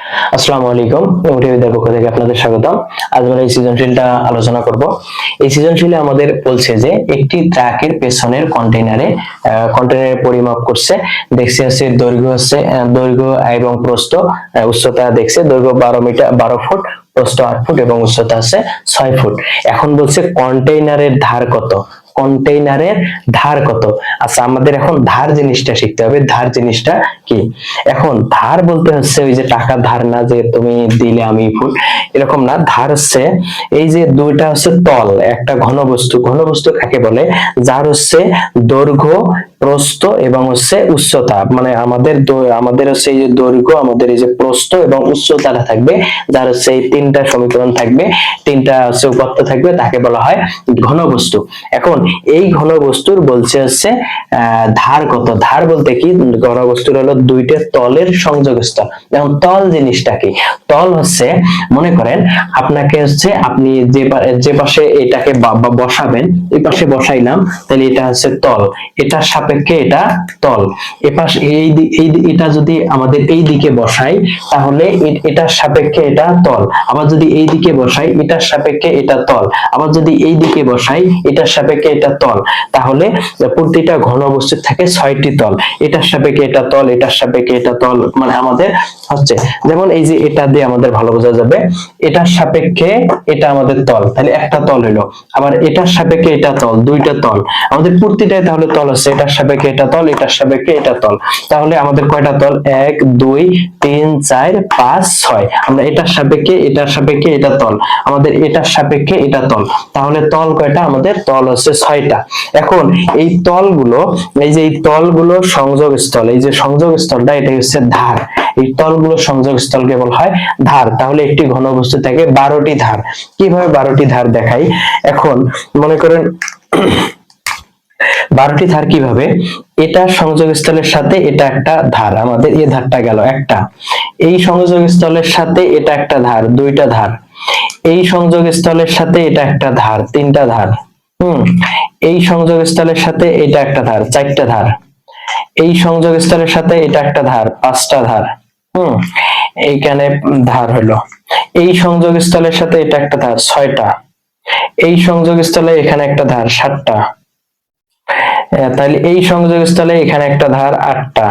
আসসালামু আলাইকুম, মোটিভিদের পক্ষ থেকে আপনাদের স্বাগতম। আজ আমরা এই সৃজনশীলটা আলোচনা করব। এই সৃজনশীলে আমাদের বলছে যে একটি ট্রাকের পেছনের কন্টেনারে পরিমাপ করছে, দেখছে হচ্ছে দৈর্ঘ্য এবং প্রস্থ, উচ্চতা দেখছে, দৈর্ঘ্য 12 ফুট, প্রস্থ 8 ফুট এবং উচ্চতা আছে 6 ফুট। এখন বলছে কন্টেইনারের ধার কত। আচ্ছা, আমাদের এখন ধার জিনিসটা শিখতে হবে। ধার জিনিসটা কি? এখন ধার বলতে হচ্ছে ওই যে টাকা ধার না, যে তুমি দিলে আমি ফুট, এরকম না। ধার হচ্ছে এই যে দুইটা হচ্ছে তল, একটা ঘনবস্তু কাকে বলে? যার হচ্ছে দৈর্ঘ্য, প্রস্থ এবং হচ্ছে উচ্চতা, মানে আমাদের হচ্ছে এই যে দৈর্ঘ্য, আমাদের এই যে প্রস্থ এবং উচ্চতাটা থাকবে, যার হচ্ছে এই তিনটা সমীকরণ থাকবে, তিনটা হচ্ছে উপাত্ত থাকবে, তাকে বলা হয় ঘনবস্তু। এখন এই ঘনবস্তুর বলছে হচ্ছে ধার কত। ধার বলতে কি? ঘনবস্তুর হলো দুইটা তলের সংযোগস্থল। যেমন তল জিনিসটা কি? তল হচ্ছে, মনে করেন আপনি যে পাশে এটাকে বসাবেন, এই পাশে বসাইলাম, তাহলে এটা হচ্ছে তল, এটার সাপেক্ষে এটা তল। এপাশে এটা যদি আমাদের এই দিকে বসাই, তাহলে এটার সাপেক্ষে এটা তল। আবার যদি এই দিকে বসাই, এটার সাপেক্ষে এটা তল। আবার যদি এই দিকে বসাই, এটার সাপেক্ষে এটা তল। তাহলে প্রতিটা ঘনবস্তুর থাকে 6টি তল। এটার সাপেক্ষে এটা তল, এটার সাপেক্ষে এটা তল, মানে আমাদের হচ্ছে, যেমন এই যে এটা দিয়ে আমাদের ভালো বোঝা যাবে, এটার সাপেক্ষে এটা আমাদের তল, তাহলে একটা তল হলো। আবার এটার সাপেক্ষে এটা তল, দুইটা তল। আমাদের প্রতিটাই তাহলে তল আছে, এটার সাপেক্ষে এটা তল, এটার সাপেক্ষে এটা তল। তাহলে আমাদের কয়টা তল? 1 2 3 4 5 6। আমরা এটার সাপেক্ষে এটা তল, আমাদের এটার সাপেক্ষে এটা তল। তাহলে তল কয়টা? আমাদের তল হচ্ছে 6টা। এখন এই তলগুলো, এই যে এই তলগুলো সংযোগস্থল, এই যে সংযোগস্থলটা, এটা হচ্ছে ধার। এই তলগুলো সংযোগস্থলকে বলা হয় ধার। তাহলে একটি ঘনবস্তু থেকে 12টি ধার। কিভাবে 12টি ধার দেখাই? এখন মনে করেন 12টি ধার কিভাবে? এটা সংযোগস্থলের সাথে এটা একটা ধার, আমাদের এই ধারটা গেল একটা। এই সংযোগস্থলের সাথে এটা একটা ধার, দুইটা ধার। এই সংযোগস্থলের সাথে এটা একটা ধার, তিনটা ধার। এই সংযোগস্থলের সাথে এটা একটা ধার, চারটা ধার। এই সংযোগস্থলের সাথে এটা একটা ধার, 5টা ধার। এইখানে ধার হলো। এই সংযোগস্থলের সাথে এটা একটা ধার, 6টা। এই সংযোগস্থলে এখানে একটা ধার, 7টা। তাহলে এই সংযোগস্থলে এখানে একটা ধার, 8টা।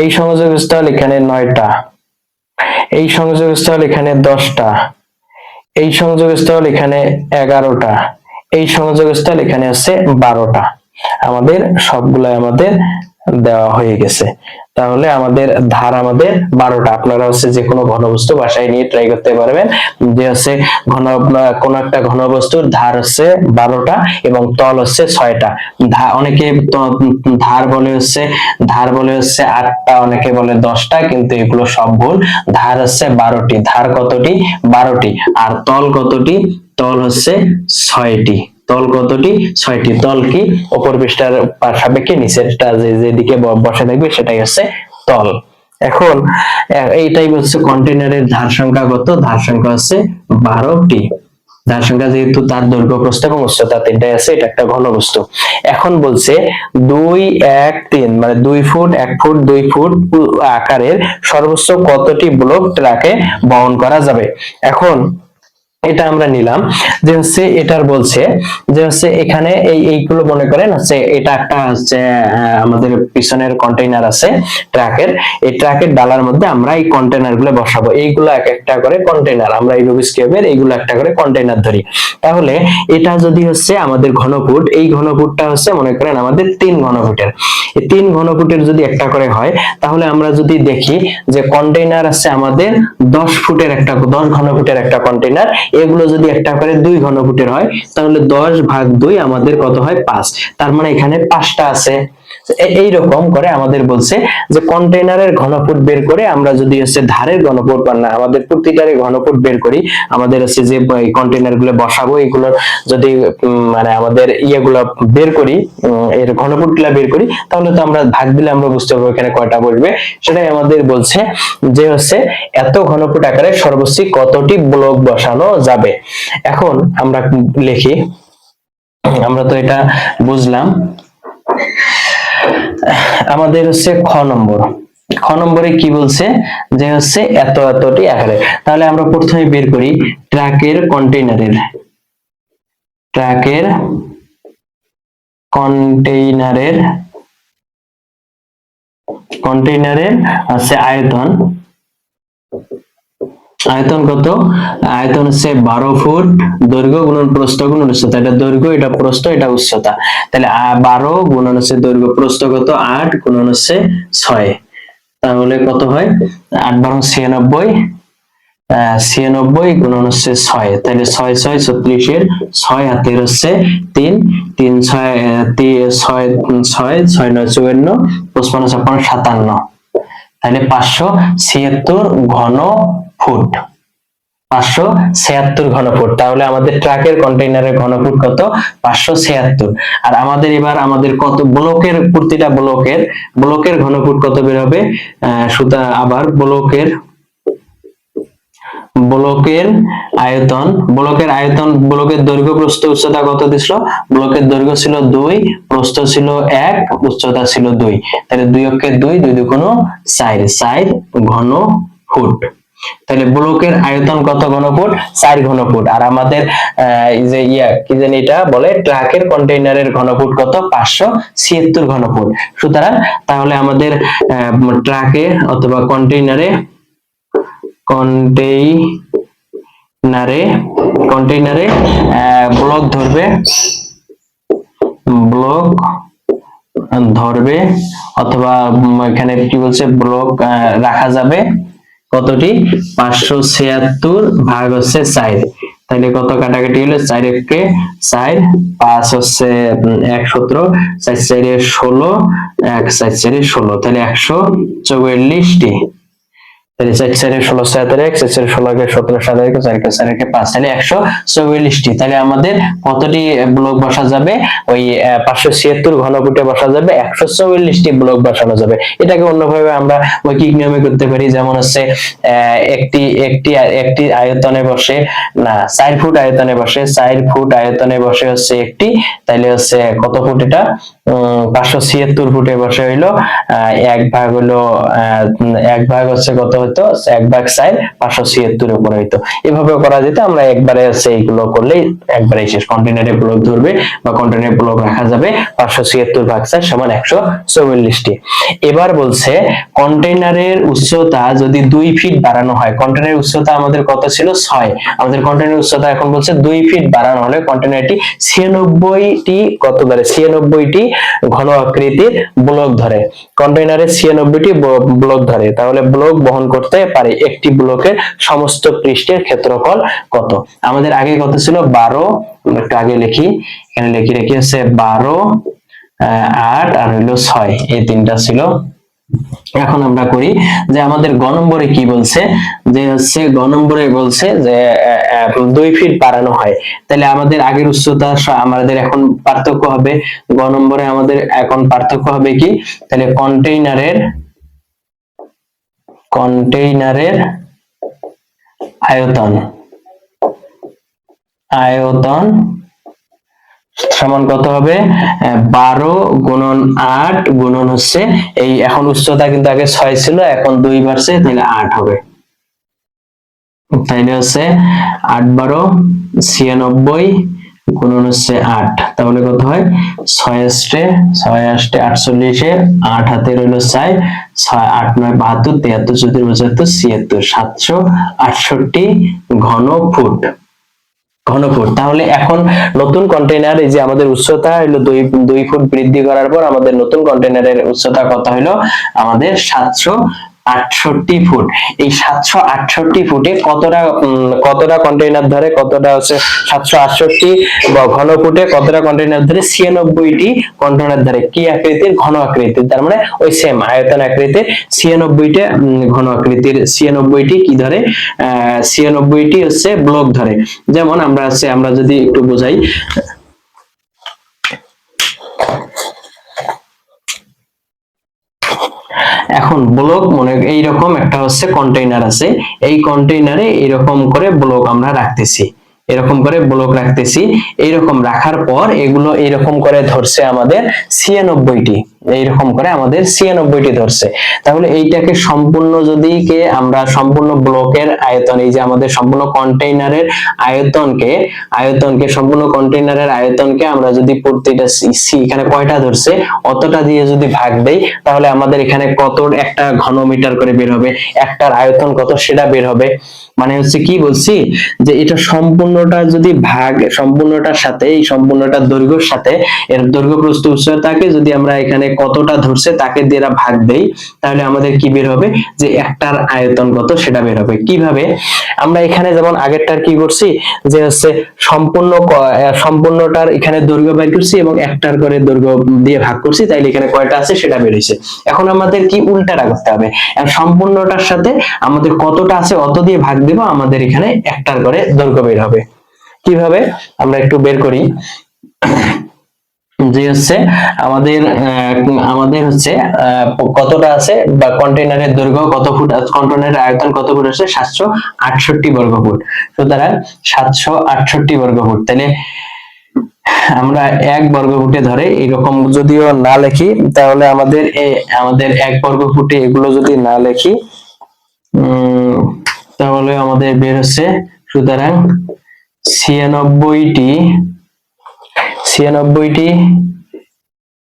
এই সংযোগস্থল এখানে 9টা। এই সংযোগস্থল এখানে 10টা। এই সংযোগস্থল এখানে 11টা। এই সংযোগস্থল এখানে আছে 12টা। আমাদের সবগুলাই আমাদের দেওয়া হয়ে গেছে। তাহলে আমাদের ধার 12টা। আপনারা হচ্ছে যে কোনো ঘনবস্তু বাসায় নিয়ে ট্রাই করতে পারবেন, যে হচ্ছে কোন একটা ঘনবস্তুর ধার হচ্ছে 12টা এবং তল হচ্ছে 6টা। অনেকে ধার বলে হচ্ছে 8টা, অনেকে বলে 10টা, কিন্তু এগুলো সব ভুল। ধার হচ্ছে 12টি। ধার কতটি? 12টি। আর তল কতটি? তল হচ্ছে 6টি। তল কতটি? 6টি। তল কি? উপর পৃষ্ঠার সাপেক্ষে নিচেরটা যেদিকে বসে থাকবে সেটাই হচ্ছে তল। এখন এইটাই হচ্ছে কন্টেইনারের ধার সংখ্যা কত? ধার সংখ্যা হচ্ছে 12টি। ধার সংখ্যা, যেহেতু তার দৈর্ঘ্য, প্রস্থ এবং উচ্চতা তিনটাই আছে, এটা একটা ঘনবস্তু। এখন বলছে 2 1 3, মানে 2 ফুট, 1 ফুট, 2 ফুট আকারের সর্বোচ্চ কতটি ব্লক ট্রাকে বহন করা যাবে। এখন এটা আমরা নিলাম, যে হচ্ছে এটার বলছে যে হচ্ছে এখানে এইগুলো মনে করেন হচ্ছে এটা একটা হচ্ছে আমাদের পিছনের কন্টেইনার আছে ট্রাকের। এই ট্রাকের ডালার মধ্যে আমরা এই কন্টেইনার গুলো বসাবো। এইগুলো এক একটা করে কন্টেইনার, আমরা এই রুবিক্স কিউবের এইগুলো একটা করে কন্টেইনার ধরি। তাহলে এটা যদি হচ্ছে আমাদের ঘনফুট, এই ঘনফুটটা হচ্ছে মনে করেন আমাদের 3 ঘনফুটের। এই 3 ঘনফুটের যদি একটা করে হয়, তাহলে আমরা যদি দেখি যে কন্টেইনার আছে আমাদের 10 ঘনফুটের একটা কন্টেইনার। এগুলো যদি একটা করে 2 ঘনফুটের হয়, তাহলে 10/2 আমাদের কত হয়? 5। তার মানে এখানে 5টা আছে। এইরকম করে আমাদের বলছে যে কন্টেইনারের ঘনফুট বের করে আমরা যদি হচ্ছে ধারের ঘনফুট, না আমাদের প্রতিটারে ঘনফুট বের করি, আমাদের হচ্ছে যে কন্টেইনার গুলো বসাবো এগুলোর যদি মানে আমাদের ইয়েগুলো বের করি, এর ঘনফুট গুলা বের করি, তাহলে তো আমরা ভাগ দিলে আমরা বুঝতে পারবো এখানে কয়টা বসবে। সেটাই আমাদের বলছে যে হচ্ছে এত ঘনফুট আকারে সর্বোচ্চ কতটি ব্লক বসানো যাবে। এখন আমরা লিখি, আমরা তো এটা বুঝলাম। আমাদের হচ্ছে খ নম্বর, খ নম্বরে কি বলছে যে হচ্ছে এত এতটি আকারে। তাহলে আমরা প্রথমে বের করি ট্রাকের কন্টেইনারের হচ্ছে আয়তন কত? আয়তন হচ্ছে 12 ফুট, দৈর্ঘ্য গুণন প্রস্থ গুণন উচ্চতা। এটা দৈর্ঘ্য, এটা প্রস্থ, এটা উচ্চতা। তাহলে 12 গুণন হচ্ছে দৈর্ঘ্য, প্রস্থ কত? 8 গুণন হচ্ছে 6। তাহলে কত হয়? 8 12 96, 96 গুণন হচ্ছে 6। তাহলে 6 6 36 এর 6 হাতের হচ্ছে 3 3 6 6 6 6 9 54 55 56 57। তাহলে 576 ঘন ফুট, 576 ঘন ফুট। তাহলে আমাদের ট্রাকের কন্টেইনারের ঘন ফুট কত? 576। আর আমাদের এবার আমাদের কত ব্লকের, প্রতিটা ব্লকের ঘন ফুট কত বের হবে? সুতরাং আবার ব্লকের আয়তন, ব্লকের দৈর্ঘ্য প্রস্থ উচ্চতা কত দিছিল? ব্লকের দৈর্ঘ্য ছিল 2, প্রস্থ ছিল 1, উচ্চতা ছিল 2। তাহলে 2 অক্ষে 2, 2 দুগুণ 4, 4 ঘন ফুট। তাহলে ব্লকের আয়তন কত ঘন ফুট? 4 ঘন ফুট। আর আমাদের এই যে কি জানি এটা বলে, ট্রাকের কন্টেইনারের ঘন ফুট কত? 576 ঘন ফুট। সুতরাং তাহলে আমাদের ট্রাকে অথবা কন্টেইনারে ব্লক ধরবে অথবা এখানে কি বলছে, ব্লক রাখা যাবে কতটি? 576 ভাগ হচ্ছে 4। তাহলে কত কাটাকাটি হলো? 4 একে 4, 5 হচ্ছে 1 17, 4 4 16, 1 4 4 16। তাহলে 144টি। তাহলে 4 4 16 7 1, 4 4 16 কে 17 7 1, 4 কে 4 কে 5, তাহলে 144টি। তাহলে আমাদের কতটি ব্লক বসা যাবে? ওই 576 ঘন ফুটে বসা যাবে 144টি ব্লক বসানো যাবে। এটাকে অন্যভাবে আমরা মৌখিক নিয়মে করতে পারি, যেমন হচ্ছে একটি আয়তনে বসে, না 4 ফুট আয়তনে বসে, 4 ফুট আয়তনে বসে হচ্ছে একটি। তাহলে হচ্ছে কত ফুট? এটা 576 ফুটে বসে হইলো 1 ভাগ হলো 1 ভাগ হচ্ছে কত হতো? 1 ভাগ 4 576 উপরে হইতো। এভাবে করা যেত। আমরা একবারে হচ্ছে এইগুলো করলেই একবারে শেষ। কন্টেইনারে ব্লক ধরবে বা কন্টেইনারে ব্লক রাখা যাবে 576 ভাগ 4 সমান 144টি। এবার বলছে কন্টেইনারের উচ্চতা যদি 2 ফিট বাড়ানো হয়। কন্টেইনারের উচ্চতা আমাদের কত ছিল? 6। আমাদের কন্টেইনারের উচ্চতা এখন বলছে 2 ফিট বাড়ানো হলে কন্টেইনারটি 96টি কত ধরে? 96টি ঘন আকৃতির ব্লক ধরে। কন্টেইনারে 96টি ব্লক ধরে। তাহলে ব্লক বহন করতে পারে একটি ব্লকের সমস্ত পৃষ্ঠের ক্ষেত্রফল কত? আমাদের আগে কত ছিল? 12। একটু আগে লিখি, এখানে লিখে রেখে হচ্ছে 12, 8 আর হলো 6, এই তিনটা ছিল। এখন আমরা করি যে আমাদের গ নম্বরে কি বলছে, যে হচ্ছে গ নম্বরে বলছে যে 2 ফিট বাড়ানো হয়। তাহলে আমাদের আগের উচ্চতা আমাদের এখন পার্থক্য হবে। গ নম্বরে আমাদের এখন পার্থক্য হবে কি? তাহলে কন্টেইনারের আয়তন সমান কত হবে? 12 গুণন 8 গুণন হচ্ছে এই, এখন উচ্চতা কিন্তু আগে 6 ছিল, এখন 2 বাড়ছে, তাহলে 8 হবে। তাইলে হচ্ছে 8 12 96 গুণন হচ্ছে 8। তাহলে কত হয়? 6 8 48, 8 হাতে রইল 4, 6 8 9 72, 73 74 75 768 ঘন ফুট। তাহলে এখন নতুন কন্টেইনার, এই যে আমাদের উচ্চতা হলো 2 ফুট বৃদ্ধি করার পর আমাদের নতুন কন্টেইনারের উচ্চতা কত হলো? আমাদের 768 ফুট। এই 768 ফুটে কতটা কন্টেইনার ধরে? কতটা হচ্ছে 768 ঘন ফুটে কতটা কন্টেইনার ধরে? 96টি কন্টেইনার ধরে। কি আকৃতির? ঘন আকৃতির। তার মানে ওই সেম আয়তন আকৃতির 96টা ঘন আকৃতির 96টি কি ধরে? 96টি হচ্ছে ব্লক ধরে। যেমন আমরা যদি একটু বোঝাই, এখন ব্লক মনে এইরকম একটা হচ্ছে কন্টেইনার আছে, এই কন্টেইনারে এরকম করে ব্লক আমরা রাখতেছি, এরকম করে ব্লক রাখতেছি। এইরকম রাখার পর এগুলো এরকম করে ধরছে আমাদের 96টি, এইরকম করে আমাদের 96টি ধরছে। তাহলে এইটাকে সম্পূর্ণ যদি আমরা সম্পূর্ণ ব্লকের আয়তন, এই যে আমাদের সম্পূর্ণ কন্টেইনারের আয়তনকে সম্পূর্ণ কন্টেইনারের আয়তনকে আমরা যদি প্রতিটা এখানে কয়টা ধরছে অতটা দিয়ে যদি ভাগ দেই, তাহলে আমাদের এখানে কত একটা ঘনমিটার করে বের হবে, একটার আয়তন কত সেটা বের হবে। মানে হচ্ছে কি বলছি, যে এটা সম্পূর্ণটা যদি সম্পূর্ণটার সাথে এই সম্পূর্ণটার দৈর্ঘ্যের সাথে এর দৈর্ঘ্য প্রস্থ উচ্চতাকে যদি আমরা এখানে কতটা ধরছে তাকে দিয়ে ভাগ দেই, তাহলে আমাদের কি বের হবে, যে একটার আয়তন কত সেটা বের হবে। কিভাবে, আমরা এখানে যেমন আগেরটার কি করছি, যে হচ্ছে সম্পূর্ণটার এখানে দৈর্ঘ্য বের করছি এবং একটার করে দৈর্ঘ্য দিয়ে ভাগ করছি, তাইলে এখানে কয়টা আছে সেটা বের হয়েছে। এখন আমাদের কি উল্টাটা করতে হবে, সম্পূর্ণটার সাথে আমাদের কতটা আছে অত দিয়ে ভাগ দেব, আমাদের এখানে একটার করে দৈর্ঘ্য বের হবে। কিভাবে আমরা একটু বের করি, যে হচ্ছে আমাদের হচ্ছে কতটা আছে বা কন্টেইনারের দৈর্ঘ্য কত ফুট, কন্টেইনারের আয়তন কত ফুট আছে, 768 বর্গ ফুট। সুতরাং 768 বর্গ ফুট। তাহলে আমরা 1 বর্গ ফুটে ধরে এরকম যদিও না লিখি, তাহলে আমাদের 1 বর্গ ফুটে এগুলো যদি না লিখি, তাহলে আমাদের বের হচ্ছে, সুতরাং 96টি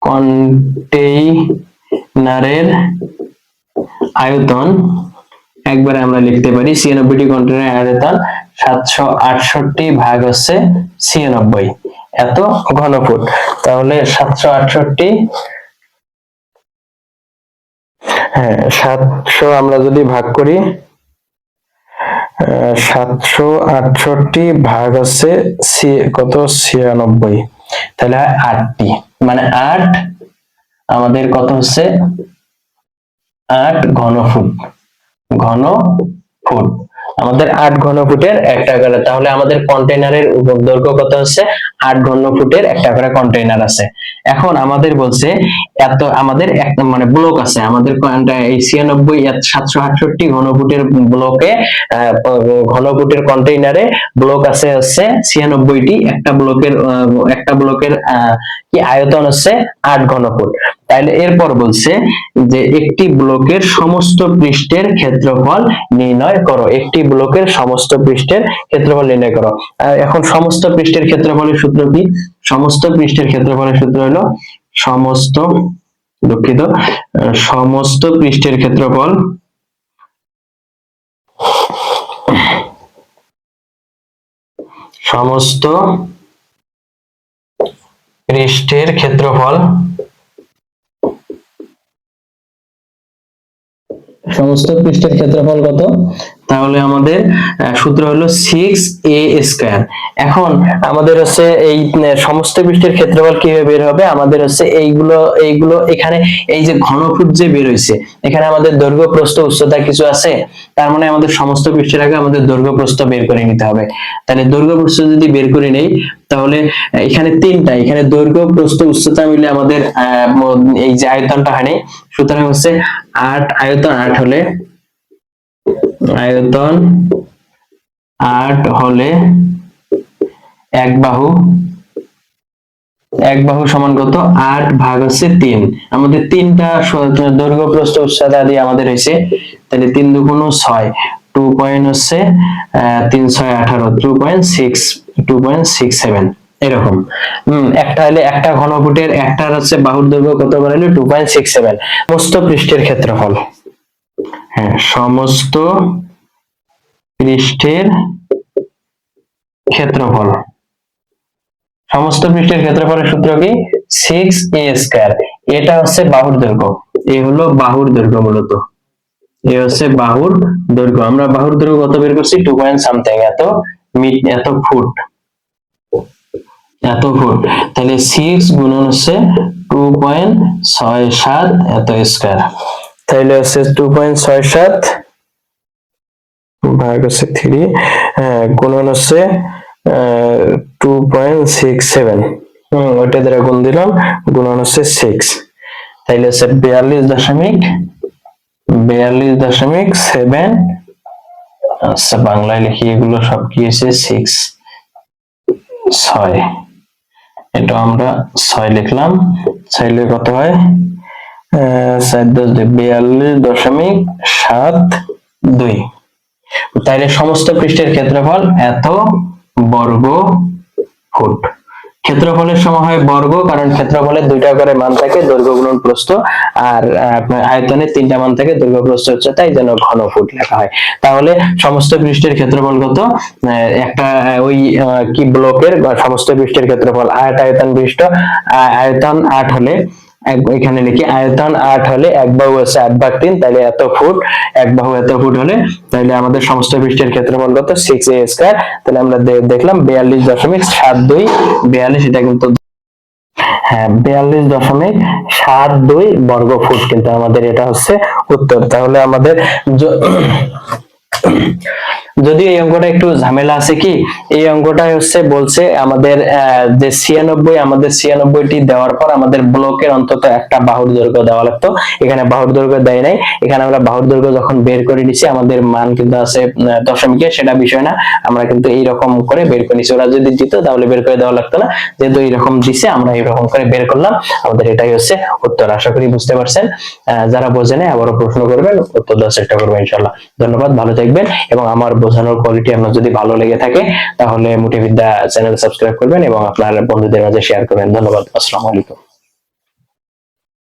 কন্টেইনারের আয়তন, একবারে আমরা লিখতে পারি 96টি কন্টেইনারের আয়তন 768 ভাগ হচ্ছে 96, এত ঘনফুট। তাহলে 768, হ্যাঁ 700 আমরা যদি ভাগ করি, 768 ভাগ হচ্ছে কত, 96, তাহলে 8টি, মানে 8 আমাদের কত হচ্ছে, 8 ঘনফুট আমাদের 8 ঘনফুটের একটা করে, তাহলে আমাদের কন্টেইনারের দৈর্ঘ্য কত হচ্ছে, 8 ঘনফুটের একটা করে কন্টেইনার আছে। এখন আমাদের বলছে এত আমাদের একটা মানে ব্লক আছে, আমাদের এই 768 ঘনফুটের ব্লকে ঘনফুটের কন্টেইনারে ব্লক আছে হচ্ছে 96টি, একটা ব্লকের কি আয়তন হচ্ছে 8 ঘনফুট। তাহলে এরপর বলছে যে একটি ব্লকের সমস্ত পৃষ্ঠের ক্ষেত্রফল নির্ণয় করো, একটি ব্লকের সমস্ত পৃষ্ঠের ক্ষেত্রফল নির্ণয় করো। এখন সমস্ত পৃষ্ঠের ক্ষেত্রফলের সূত্র কি, সমস্ত পৃষ্ঠের ক্ষেত্রফলের সূত্র হলো সমস্ত পৃষ্ঠের ক্ষেত্রফল সমস্ত পৃষ্ঠের ক্ষেত্রফল কত, তাহলে আমাদের সূত্র হলো 6a²। এখন আমাদের হচ্ছে এই সমস্ত পৃষ্ঠের ক্ষেত্রফল কিভাবে বের হবে, আমাদের হচ্ছে এইগুলো এখানে এই যে ঘনফুট যে বের হইছে, এখানে আমাদের দৈর্ঘ্য প্রস্থ উচ্চতা কিছু আছে, তার মানে আমাদের সমস্ত পৃষ্ঠের আগে আমাদের দৈর্ঘ্য প্রস্থ বের করে নিতে হবে। তাহলে দৈর্ঘ্য প্রস্থ যদি বের করে নেই, তাহলে এখানে তিনটা, এখানে দৈর্ঘ্য প্রস্থ উচ্চতা মিলে আমাদের এই যে আয়তনটা হয়, সুতরাং হচ্ছে 8 আয়তন 8 হলে এক বাহু সমান কত, 8 ভাগ হচ্ছে 3, আমাদের তিনটা দৈর্ঘ্য প্রস্থ উচ্চতা দিয়ে আমাদের হয়েছে, তাহলে 3 দুগুণ 6, 2 পয়েন্ট হচ্ছে 3 6 18, 2.67 এরকম। একটা হলে একটা ঘনফুটের একটার হচ্ছে বাহুর দৈর্ঘ্য কত করে হলো 2.67। সমস্ত পৃষ্ঠের ক্ষেত্রফল, হ্যাঁ সমস্ত পৃষ্ঠের ক্ষেত্রফলের সূত্র কি, 6a²। এটা হচ্ছে বাহুর দৈর্ঘ্য, এই হলো বাহুর দৈর্ঘ্য, মূলত এই হচ্ছে বাহুর দৈর্ঘ্য। আমরা বাহুর দৈর্ঘ্য কত বের করছি, 2 পয়েন্ট সামথিং, এত ফুট। তাহলে 6 গুণন হচ্ছে 2.67 এত স্কয়ার, তাহলে হচ্ছে 2.67 ভাগ হচ্ছে 3, গুণন হচ্ছে 2.67, ওইটা দ্বারা গুণ দিলাম, গুণন হচ্ছে 6, তাইলে হচ্ছে 42.7। আচ্ছা বাংলায় লিখি, এগুলো সব কি হয়েছে, 6 এটা আমরা 6 লিখলাম, 6 কত হয় 42.72। তাইলে সমস্ত পৃষ্ঠের ক্ষেত্রফল এত বর্গ ফুট। ক্ষেত্রফলের সময় হয় বর্গ, কারণ ক্ষেত্রফলের দুইটা করে মান থাকে, দৈর্ঘ্য গুণন প্রস্থ, আর আপনার আয়তনের তিনটা মান থাকে, দৈর্ঘ্য প্রস্থ উচ্চতা, এই জন্য ঘন ফুট লেখা হয়। তাহলে সমস্ত পৃষ্ঠের ক্ষেত্রফল কত? একটা ওই কি ব্লকের সমস্ত পৃষ্ঠের ক্ষেত্রফল 8 আয়তন পৃষ্ঠ, আয়তন 8 হলে এখানে লিখি আয়তন 8 হলে এক বাহু আছে 8/3, তাহলে এত ফুট, এক বাহু এত ফুট হলে তাহলে আমাদের সমস্ত পৃষ্ঠের ক্ষেত্রফল কত? 6a²। তাহলে আমরা দেখলাম 42.72, 42, এটা কিন্তু হ্যাঁ 42.72 বর্গ ফুট, কিন্তু আমাদের এটা হচ্ছে উত্তর। তাহলে আমাদের যদিও এই অঙ্কটা একটু ঝামেলা আছে, কি এই অঙ্কটা হচ্ছে বলছে আমাদের যে 96, আমাদের 96টি দেওয়ার পর আমাদের ব্লকের অন্তত একটা বাহুর দৈর্ঘ্য দেওয়া লাগতো, এখানে বাহুর দৈর্ঘ্য দেয় নাই। এখানে আমরা বাহুর দৈর্ঘ্য যখন বের করে নিছি, আমাদের মান কিন্তু আছে দশমিকে, সেটা বিষয় না, আমরা কিন্তু এইরকম করে বের করে নিছি। ওরা যদি দিত তাহলে বের করে দেওয়া লাগতো না, যেহেতু এইরকম দিছে আমরা এইরকম করে বের করলাম, আমাদের এটাই হচ্ছে উত্তর। আশা করি বুঝতে পারছেন। যারা বোঝেন আবারও প্রশ্ন করবেন, উত্তর দেওয়ার চেষ্টা করবেন ইনশাআল্লাহ। ধন্যবাদ, ভালো থাকবেন। এবং আমার বোঝানোর কোয়ালিটি আপনার যদি ভালো লেগে থাকে তাহলে মোটিভিদ্যা চ্যানেল সাবস্ক্রাইব করবেন এবং আপনার বন্ধুদের মাঝে শেয়ার করবেন। ধন্যবাদ, আসসালামু আলাইকুম।